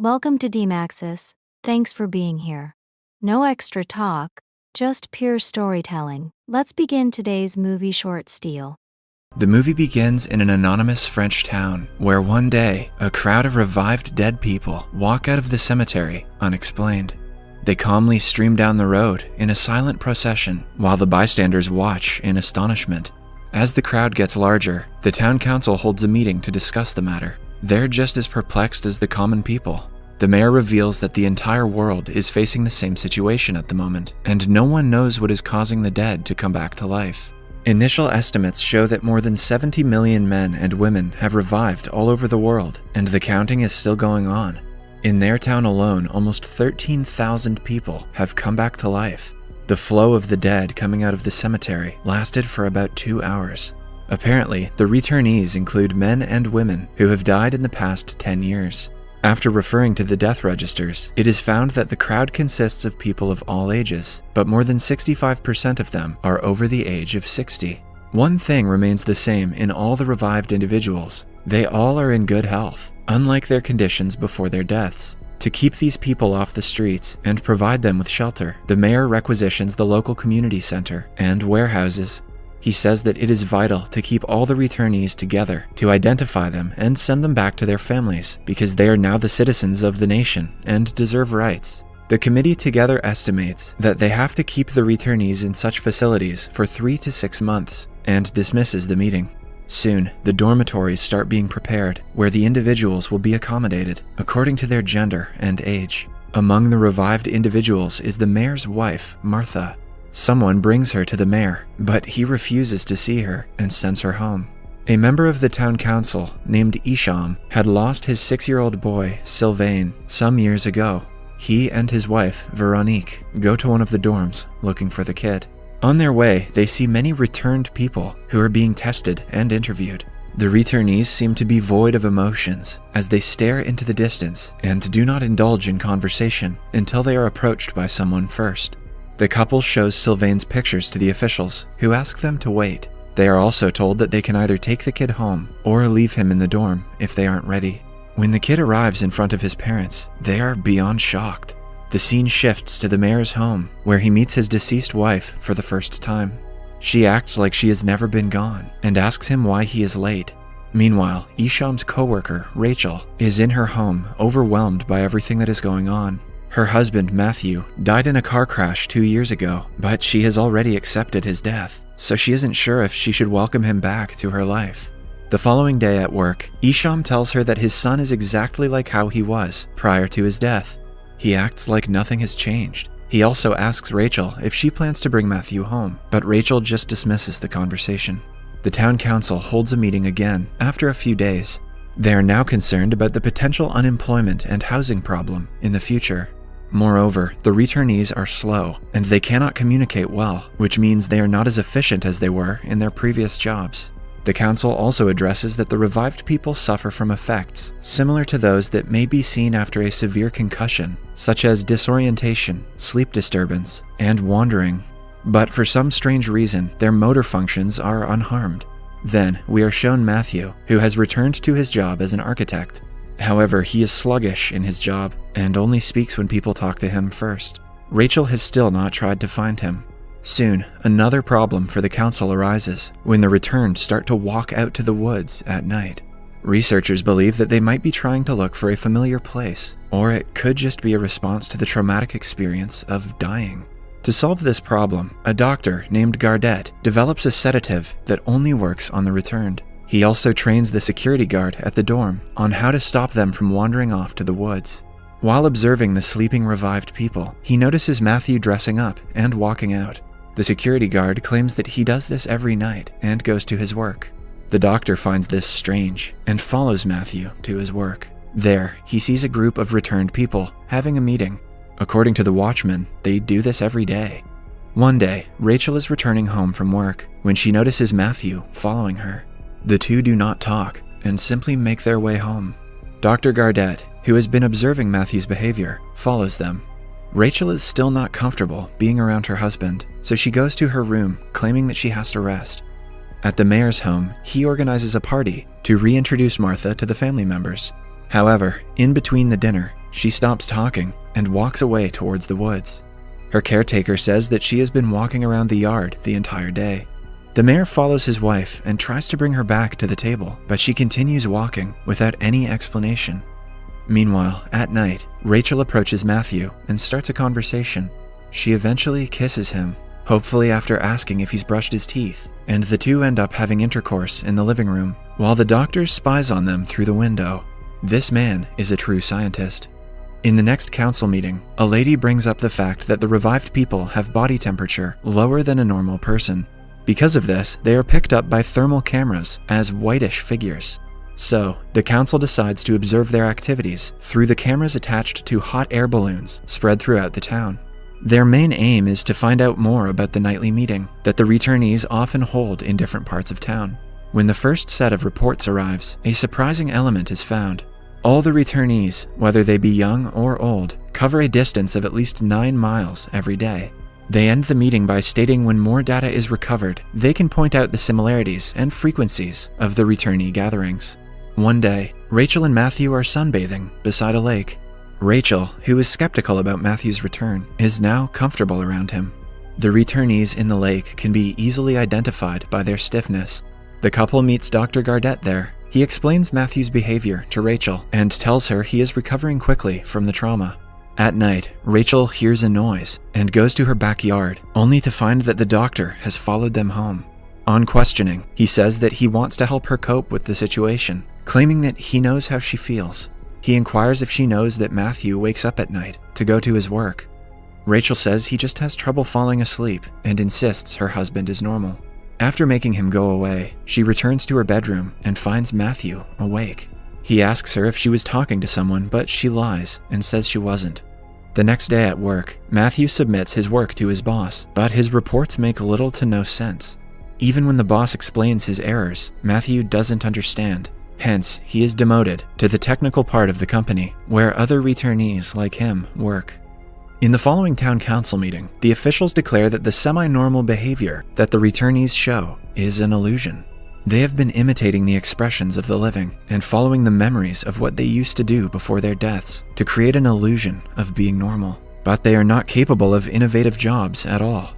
Welcome to DMAXUS. Thanks for being here. No extra talk, just pure storytelling. Let's begin today's movie short Steel. The movie begins in an anonymous French town, where one day, a crowd of revived dead people walk out of the cemetery unexplained. They calmly stream down the road in a silent procession, while the bystanders watch in astonishment. As the crowd gets larger, the town council holds a meeting to discuss the matter. They're just as perplexed as the common people. The mayor reveals that the entire world is facing the same situation at the moment, and no one knows what is causing the dead to come back to life. Initial estimates show that more than 70 million men and women have revived all over the world, and the counting is still going on. In their town alone, almost 13,000 people have come back to life. The flow of the dead coming out of the cemetery lasted for about 2 hours. Apparently, the returnees include men and women who have died in the past 10 years. After referring to the death registers, it is found that the crowd consists of people of all ages, but more than 65% of them are over the age of 60. One thing remains the same in all the revived individuals. They all are in good health, unlike their conditions before their deaths. To keep these people off the streets and provide them with shelter, the mayor requisitions the local community center and warehouses. He says that it is vital to keep all the returnees together, to identify them and send them back to their families, because they are now the citizens of the nation and deserve rights. The committee together estimates that they have to keep the returnees in such facilities for 3 to 6 months, and dismisses the meeting. Soon, the dormitories start being prepared, where the individuals will be accommodated according to their gender and age. Among the revived individuals is the mayor's wife, Martha. Someone brings her to the mayor, but he refuses to see her and sends her home. A member of the town council named Isham had lost his 6-year-old boy, Sylvain, some years ago. He and his wife, Veronique, go to one of the dorms looking for the kid. On their way, they see many returned people who are being tested and interviewed. The returnees seem to be void of emotions as they stare into the distance and do not indulge in conversation until they are approached by someone first. The couple shows Sylvain's pictures to the officials, who ask them to wait. They are also told that they can either take the kid home or leave him in the dorm if they aren't ready. When the kid arrives in front of his parents, they are beyond shocked. The scene shifts to the mayor's home, where he meets his deceased wife for the first time. She acts like she has never been gone and asks him why he is late. Meanwhile, Isham's co-worker, Rachel, is in her home, overwhelmed by everything that is going on. Her husband, Matthew, died in a car crash 2 years ago, but she has already accepted his death, so she isn't sure if she should welcome him back to her life. The following day at work, Isham tells her that his son is exactly like how he was prior to his death. He acts like nothing has changed. He also asks Rachel if she plans to bring Matthew home, but Rachel just dismisses the conversation. The town council holds a meeting again after a few days. They are now concerned about the potential unemployment and housing problem in the future. Moreover, the returnees are slow, and they cannot communicate well, which means they are not as efficient as they were in their previous jobs. The council also addresses that the revived people suffer from effects similar to those that may be seen after a severe concussion, such as disorientation, sleep disturbance, and wandering. But for some strange reason, their motor functions are unharmed. Then, we are shown Matthew, who has returned to his job as an architect. However, he is sluggish in his job and only speaks when people talk to him first. Rachel has still not tried to find him. Soon, another problem for the council arises when the returned start to walk out to the woods at night. Researchers believe that they might be trying to look for a familiar place, or it could just be a response to the traumatic experience of dying. To solve this problem, a doctor named Gardet develops a sedative that only works on the returned. He also trains the security guard at the dorm on how to stop them from wandering off to the woods. While observing the sleeping revived people, he notices Matthew dressing up and walking out. The security guard claims that he does this every night and goes to his work. The doctor finds this strange and follows Matthew to his work. There, he sees a group of returned people having a meeting. According to the watchman, they do this every day. One day, Rachel is returning home from work when she notices Matthew following her. The two do not talk and simply make their way home. Dr. Gardet, who has been observing Matthew's behavior, follows them. Rachel is still not comfortable being around her husband, so she goes to her room, claiming that she has to rest. At the mayor's home, he organizes a party to reintroduce Martha to the family members. However, in between the dinner, She stops talking and walks away towards the woods. Her caretaker says that she has been walking around the yard the entire day. The mayor follows his wife and tries to bring her back to the table, but she continues walking without any explanation. Meanwhile, at night, Rachel approaches Matthew and starts a conversation. She eventually kisses him, hopefully after asking if he's brushed his teeth, and the two end up having intercourse in the living room, while the doctor spies on them through the window. This man is a true scientist. In the next council meeting, a lady brings up the fact that the revived people have body temperature lower than a normal person. Because of this, they are picked up by thermal cameras as whitish figures. So, the council decides to observe their activities through the cameras attached to hot air balloons spread throughout the town. Their main aim is to find out more about the nightly meeting that the returnees often hold in different parts of town. When the first set of reports arrives, a surprising element is found. All the returnees, whether they be young or old, cover a distance of at least 9 miles every day. They end the meeting by stating when more data is recovered, they can point out the similarities and frequencies of the returnee gatherings. One day, Rachel and Matthew are sunbathing beside a lake. Rachel, who is skeptical about Matthew's return, is now comfortable around him. The returnees in the lake can be easily identified by their stiffness. The couple meets Dr. Gardet there. He explains Matthew's behavior to Rachel and tells her he is recovering quickly from the trauma. At night, Rachel hears a noise and goes to her backyard, only to find that the doctor has followed them home. On questioning, he says that he wants to help her cope with the situation, claiming that he knows how she feels. He inquires if she knows that Matthew wakes up at night to go to his work. Rachel says he just has trouble falling asleep and insists her husband is normal. After making him go away, she returns to her bedroom and finds Matthew awake. He asks her if she was talking to someone, but she lies and says she wasn't. The next day at work, Matthew submits his work to his boss, but his reports make little to no sense. Even when the boss explains his errors, Matthew doesn't understand. Hence, he is demoted to the technical part of the company, where other returnees like him work. In the following town council meeting, the officials declare that the semi-normal behavior that the returnees show is an illusion. They have been imitating the expressions of the living and following the memories of what they used to do before their deaths to create an illusion of being normal, but they are not capable of innovative jobs at all.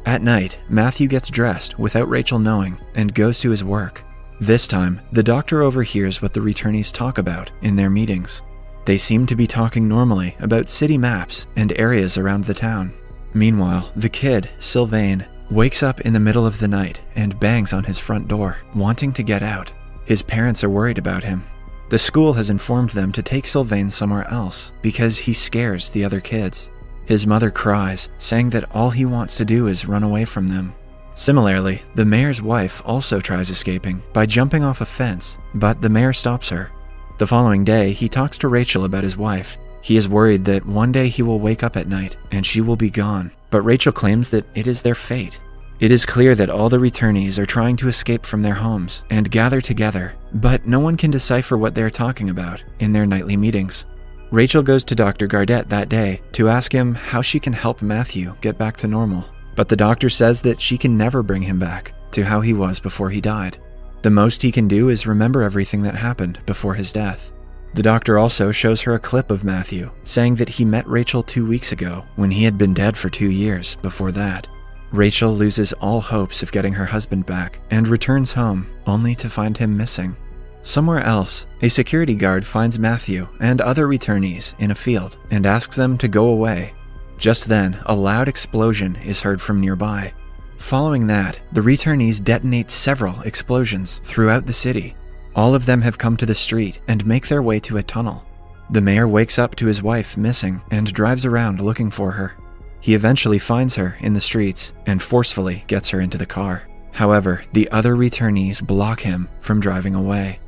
At night, Matthew gets dressed without Rachel knowing and goes to his work. This time, the doctor overhears what the returnees talk about in their meetings. They seem to be talking normally about city maps and areas around the town. Meanwhile, the kid, Sylvain, wakes up in the middle of the night and bangs on his front door, wanting to get out. His parents are worried about him. The school has informed them to take Sylvain somewhere else because he scares the other kids. His mother cries, saying that all he wants to do is run away from them. Similarly, the mayor's wife also tries escaping by jumping off a fence, but the mayor stops her. The following day, he talks to Rachel about his wife. He is worried that one day he will wake up at night and she will be gone, but Rachel claims that it is their fate. It is clear that all the returnees are trying to escape from their homes and gather together, but no one can decipher what they are talking about in their nightly meetings. Rachel goes to Dr. Gardet that day to ask him how she can help Matthew get back to normal, but the doctor says that she can never bring him back to how he was before he died. The most he can do is remember everything that happened before his death. The doctor also shows her a clip of Matthew, saying that he met Rachel 2 weeks ago when he had been dead for 2 years before that. Rachel loses all hopes of getting her husband back and returns home, only to find him missing. Somewhere else, a security guard finds Matthew and other returnees in a field and asks them to go away. Just then, a loud explosion is heard from nearby. Following that, the returnees detonate several explosions throughout the city. All of them have come to the street and make their way to a tunnel. The mayor wakes up to his wife missing and drives around looking for her. He eventually finds her in the streets and forcefully gets her into the car. However, the other returnees block him from driving away.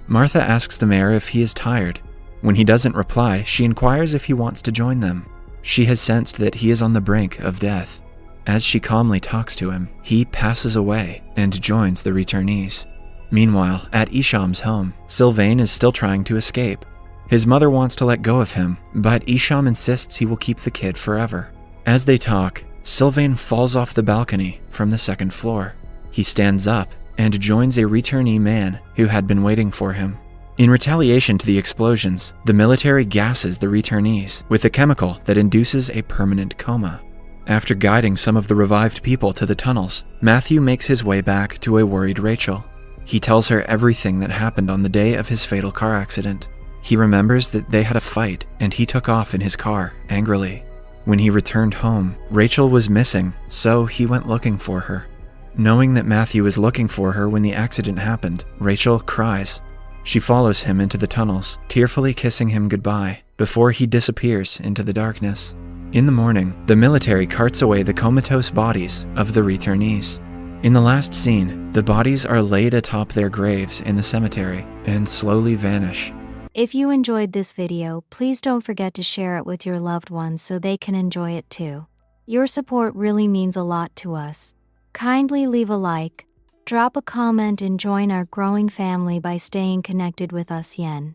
Martha asks the mayor if he is tired. When he doesn't reply, she inquires if he wants to join them. She has sensed that he is on the brink of death. As she calmly talks to him, he passes away and joins the returnees. Meanwhile, at Isham's home, Sylvain is still trying to escape. His mother wants to let go of him, but Isham insists he will keep the kid forever. As they talk, Sylvain falls off the balcony from the second floor. He stands up and joins a returnee man who had been waiting for him. In retaliation to the explosions, the military gasses the returnees with a chemical that induces a permanent coma. After guiding some of the revived people to the tunnels, Matthew makes his way back to a worried Rachel. He tells her everything that happened on the day of his fatal car accident. He remembers that they had a fight and he took off in his car, angrily. When he returned home, Rachel was missing, so he went looking for her. Knowing that Matthew is looking for her when the accident happened, Rachel cries. She follows him into the tunnels, tearfully kissing him goodbye, before he disappears into the darkness. In the morning, the military carts away the comatose bodies of the returnees. In the last scene, the bodies are laid atop their graves in the cemetery and slowly vanish. If you enjoyed this video, please don't forget to share it with your loved ones so they can enjoy it too. Your support really means a lot to us. Kindly leave a like, drop a comment and join our growing family by staying connected with us. Yen.